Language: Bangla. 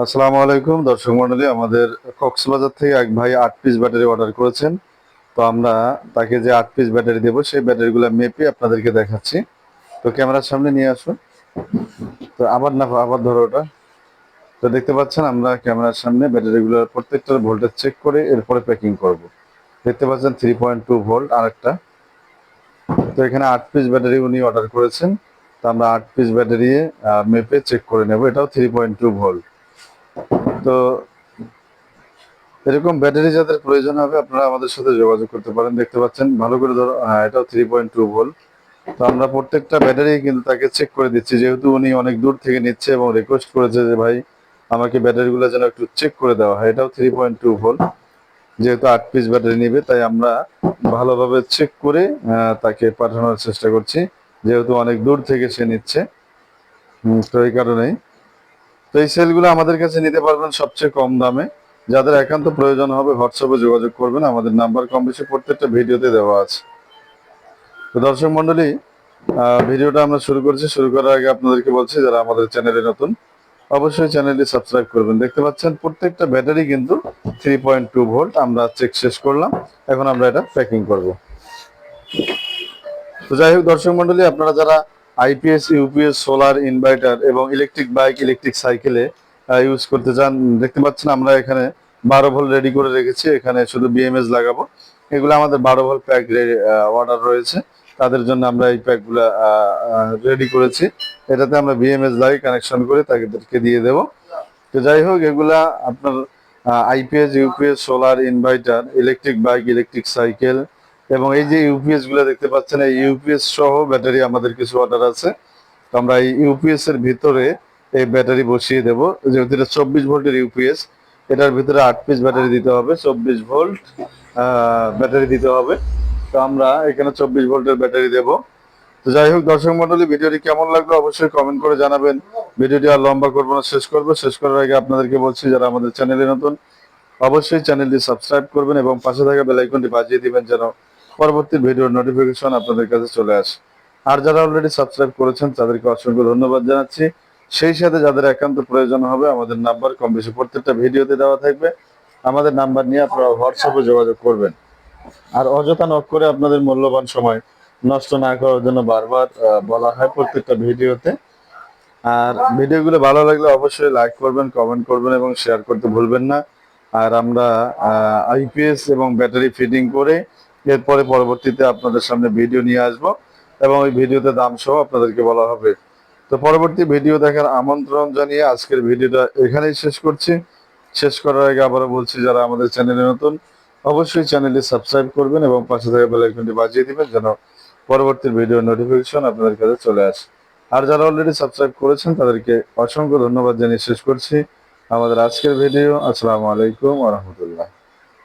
আসসালামু আলাইকুম দর্শক মণ্ডলী, আমাদের কক্সবাজার থেকে এক ভাই 8 পিস ব্যাটারি অর্ডার করেছেন। তো আমরা তাকে যে 8 পিস ব্যাটারি দেবো সেই ব্যাটারিগুলো মেপে আপনাদেরকে দেখাচ্ছি। তো ক্যামেরার সামনে নিয়ে আসুন। তো আবার ধরো ওটা। তো দেখতে পাচ্ছেন আমরা ক্যামেরার সামনে ব্যাটারিগুলোর প্রত্যেকটার ভোল্টেজ চেক করে এরপরে প্যাকিং করব। দেখতে পাচ্ছেন 3.2 ভোল্ট আরেকটা। তো এখানে 8 পিস ব্যাটারি উনি অর্ডার করেছেন। তো আমরা 8 পিস ব্যাটারি মেপে চেক করে নেব। এটাও 3.2 ভোল্ট। তো এরকম ব্যাটারি যাদের প্রয়োজন হবে আপনারা আমাদের সাথে যোগাযোগ করতে পারেন। দেখতে পাচ্ছেন ভালো করে ধরো, হ্যাঁ এটাও 3.2 ভোল্ট। তো আমরা প্রত্যেকটা ব্যাটারি কিন্তু তাকে চেক করে দিচ্ছি, যেহেতু উনি অনেক দূর থেকে নিচ্ছে এবং রিকোয়েস্ট করেছে যে ভাই আমাকে ব্যাটারিগুলো যেন একটু চেক করে দেওয়া হয়। এটাও 3.2 ভোল্ট, যেহেতু 8 পিস ব্যাটারি নেবে তাই আমরা ভালোভাবে চেক করে তাকে পাঠানোর চেষ্টা করছি, যেহেতু অনেক দূর থেকে সে নিচ্ছে। তো এই কারণেই তো এই সেলগুলো আমাদের কাছে নিতে পারবেন সবচেয়ে কম দামে। যাদের একান্ত প্রয়োজন হবে হোয়াটসঅ্যাপে যোগাযোগ করবেন, আমাদের নাম্বার কম বেশি প্রত্যেকটা ভিডিওতে দেওয়া আছে। তো দর্শক মন্ডলী, ভিডিওটা আমরা শুরু করছি। শুরু করার আগে আপনাদেরকে বলছি যারা আমাদের চ্যানেলে নতুন অবশ্যই চ্যানেলটি সাবস্ক্রাইব করবেন। দেখতে পাচ্ছেন প্রত্যেকটা ব্যাটারি কিন্তু 3.2 ভোল্ট। আমরা চেক শেষ করলাম, এখন আমরা এটা প্যাকিং করব। তো যাই হোক দর্শক মন্ডলী, আপনারা যারা আইপিএস, ইউপিএস, সোলার, ইনভার্টার এবং ইলেকট্রিক বাইক, ইলেকট্রিক সাইকেলে ইউজ করতে চান, দেখতে পাচ্ছেন আমরা এখানে 12 ভোল্ট রেডি করে রেখেছি। এখানে শুধু বিএমএস লাগাবো। এগুলো আমাদের 12 ভোল্ট প্যাক অর্ডার রয়েছে, তাদের জন্য আমরা এই প্যাকগুলো রেডি করেছি। এটাতে আমরা বিএমএস লাগিয়ে কানেকশন করে তাদেরকে দিয়ে দেব। তো যাই হোক, এগুলা আপনার IPS, UPS, solar, inverter, electric bike, electric cycle এবং এই যে ইউপিএস গুলো দেখতে পাচ্ছেন, এই ইউপিএস সহ ব্যাটারি আমাদের কিছু অর্ডার আছে। তো আমরা এই ইউপিএস এর ভিতরে এই ব্যাটারি বসিয়ে দেব। যেহেতু এটা 24 ভোল্টের ইউপিএস, এটার ভিতরে 8 পিস ব্যাটারি দিতে হবে, 24 ভোল্ট ব্যাটারি দিতে হবে। তো আমরা এখানে 24 ভোল্টের ব্যাটারি দেব। তো যাই হোক দর্শক মন্ডলী, ভিডিওটি কেমন লাগলো অবশ্যই কমেন্ট করে জানাবেন। ভিডিওটি আর লম্বা করবো না, শেষ করবো। শেষ করার আগে আপনাদেরকে বলছি যারা আমাদের চ্যানেলে নতুন অবশ্যই চ্যানেলটি সাবস্ক্রাইব করবেন এবং পাশে থাকা বেল আইকনটি বাজিয়ে দিবেন যেন পরবর্তী ভিডিওর নোটিফিকেশন আপনাদের কাছে চলে আসে। আর যারা অলরেডি সাবস্ক্রাইব করেছেন তাদেরকে অসংখ্য ধন্যবাদ জানাচ্ছি। সেই সাথে যাদের একান্ত প্রয়োজন হবে আমাদের নাম্বার কম বেশি প্রত্যেকটা ভিডিওতে দেওয়া থাকবে। আমাদের নাম্বার নিয়ে আপনারা হোয়াটসঅ্যাপে যোগাযোগ করবেন। আর অযথা নক করে আপনাদের মূল্যবান সময় নষ্ট না করার জন্য বারবার বলা হয় প্রত্যেকটা ভিডিওতে। আর ভিডিওগুলো ভালো লাগলে অবশ্যই লাইক করবেন, কমেন্ট করবেন এবং শেয়ার করতে ভুলবেন না। আর আমরা আইপিএস এবং ব্যাটারি ফিটিং করে এরপরে পরবর্তীতে আপনাদের সামনে ভিডিও নিয়ে আসব এবং ওই ভিডিওতে দাম সহ আপনাদেরকে বলা হবে। তো পরবর্তী ভিডিও দেখার আমন্ত্রণ জানিয়ে আজকের ভিডিওটা এখানেই শেষ করছি। শেষ করার আগে আবারও বলছি যারা আমাদের চ্যানেলে নতুন অবশ্যই চ্যানেলটি সাবস্ক্রাইব করবেন এবং পাশে থাকা বেল আইকনটি বাজিয়ে দিবেন যেন পরবর্তী ভিডিও নোটিফিকেশন আপনাদের কাছে চলে আসে। আর যারা অলরেডি সাবস্ক্রাইব করেছেন তাদেরকে অসংখ্য ধন্যবাদ জানিয়ে শেষ করছি আমাদের আজকের ভিডিও। আসসালামু আলাইকুম ওয়া রাহমাতুল্লাহ।